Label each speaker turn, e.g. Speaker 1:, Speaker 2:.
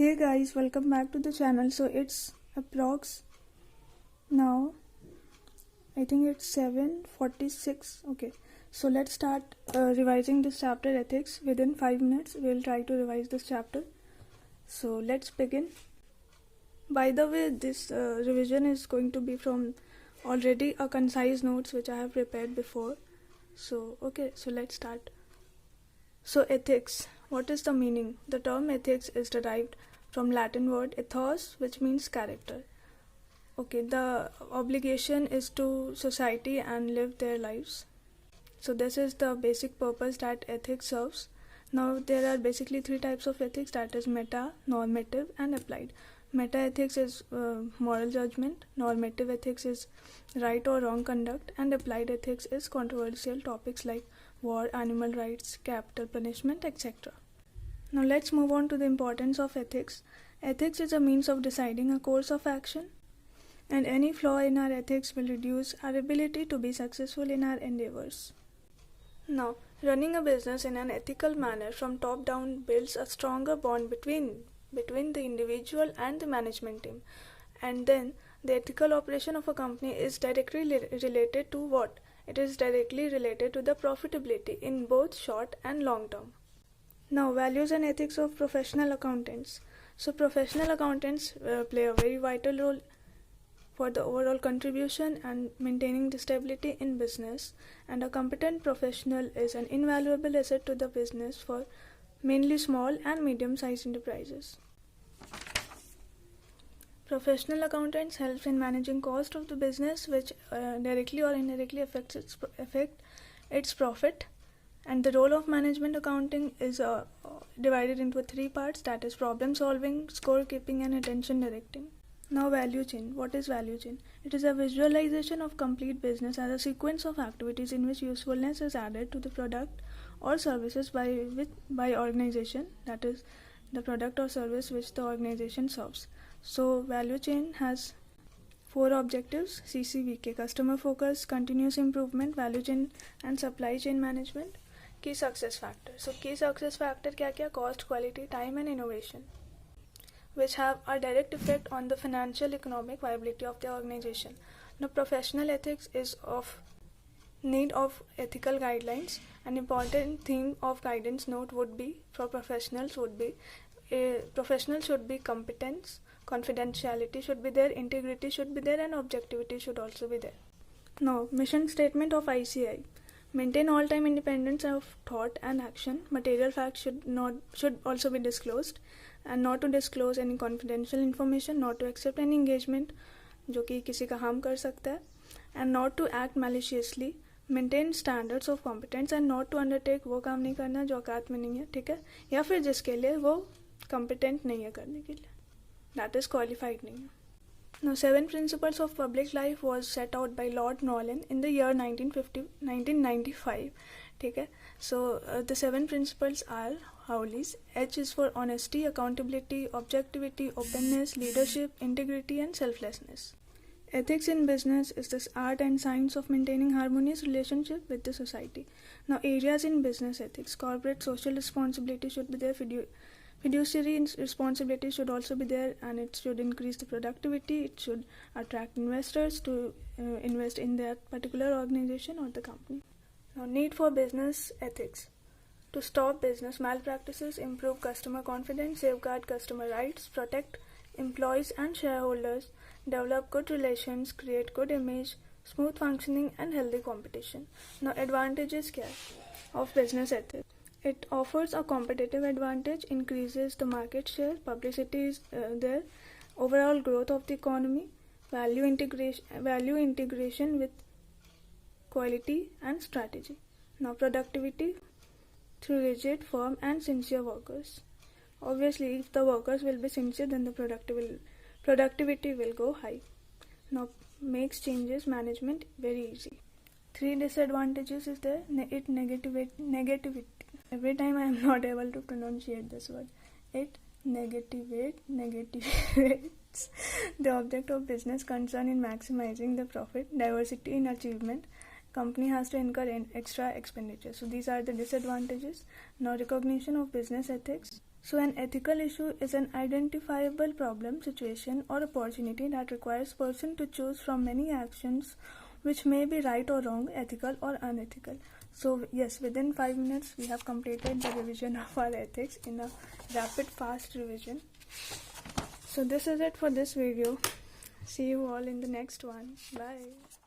Speaker 1: Hey guys, welcome back to the channel. So it's approx now, I think it's 7:46. Okay, so let's start revising this chapter ethics. Within 5 minutes we'll try to revise this chapter. So let's begin. By the way, this revision is going to be from already a concise notes which I have prepared before. So let's start. So ethics, what is the meaning? The term ethics is derived from Latin word ethos, which means character. Okay, the obligation is to society and live their lives. So this is the basic purpose that ethics serves. Now there are basically three types of ethics, that is meta, normative and applied. Meta ethics is moral judgment, normative ethics is right or wrong conduct, and applied ethics is controversial topics like war, animal rights, capital punishment, etc. Now let's move on to the importance of ethics. Ethics is a means of deciding a course of action, and any flaw in our ethics will reduce our ability to be successful in our endeavors. Now, running a business in an ethical manner from top down builds a stronger bond between the individual and the management team. And then the ethical operation of a company is directly related to what? It is directly related to the profitability in both short and long term. Now, values and ethics of professional accountants. So professional accountants play a very vital role for the overall contribution and maintaining the stability in business, and a competent professional is an invaluable asset to the business for mainly small and medium-sized enterprises. Professional accountants help in managing cost of the business, which directly or indirectly affect its profit. And the role of management accounting is divided into three parts, that is problem solving, scorekeeping and attention directing. Now value chain. What is value chain? It is a visualization of complete business as a sequence of activities in which usefulness is added to the product or services by organization, that is the product or service which the organization serves. So value chain has four objectives: CCVK, customer focus, continuous improvement, value chain and supply chain management. Key success factor. So key success factor क्या? Cost, quality, time and innovation, which have a direct effect on the financial economic viability of the organization. Now professional ethics is of need of ethical guidelines. An important theme of guidance note would be for professionals would be professional should be competence, confidentiality should be there, integrity should be there, and objectivity should also be there. Now mission statement of ICI: maintain all-time independence of thought and action. Material facts should also be disclosed, and not to disclose any confidential information, not to accept any engagement जो कि किसी का harm कर सकता है, and not to act maliciously. Maintain standards of competence and not to undertake वो काम नहीं करना जो औकात में नहीं है, ठीक है, या फिर जिसके लिए वो competent नहीं है करने के लिए, that is qualified नहीं है. Now, 7 principles of public life was set out by Lord Nolan in the year 1995. ठीक है. So the 7 principles are Howleys. H is for honesty, accountability, objectivity, openness, leadership, integrity, and selflessness. Ethics in business is this art and science of maintaining harmonious relationship with the society. Now, areas in business ethics: corporate social responsibility should be there, fiduciary responsibility should also be there, and it should increase the productivity. It should attract investors to invest in that particular organization or the company. Now, need for business ethics: to stop business malpractices, improve customer confidence, safeguard customer rights, protect employees and shareholders, develop good relations, create good image, smooth functioning and healthy competition. Now, advantages क्या है of business ethics? It offers a competitive advantage, increases the market share, publicity is there, overall growth of the economy, value integration with quality and strategy. Now, productivity through rigid, firm and sincere workers. Obviously, if the workers will be sincere, then the productivity will go high. Now, makes changes management very easy. 3 disadvantages is there. Negativity. Every time I am not able to pronunciate this word. It negativates the object of business concern in maximizing the profit, diversity in achievement. Company has to incur extra expenditure. So these are the disadvantages. Now, recognition of business ethics. So an ethical issue is an identifiable problem, situation, or opportunity that requires person to choose from many actions which may be right or wrong, ethical or unethical. So yes, within 5 minutes we have completed the revision of our ethics in a rapid fast revision. So this is it for this video. See you all in the next one. Bye.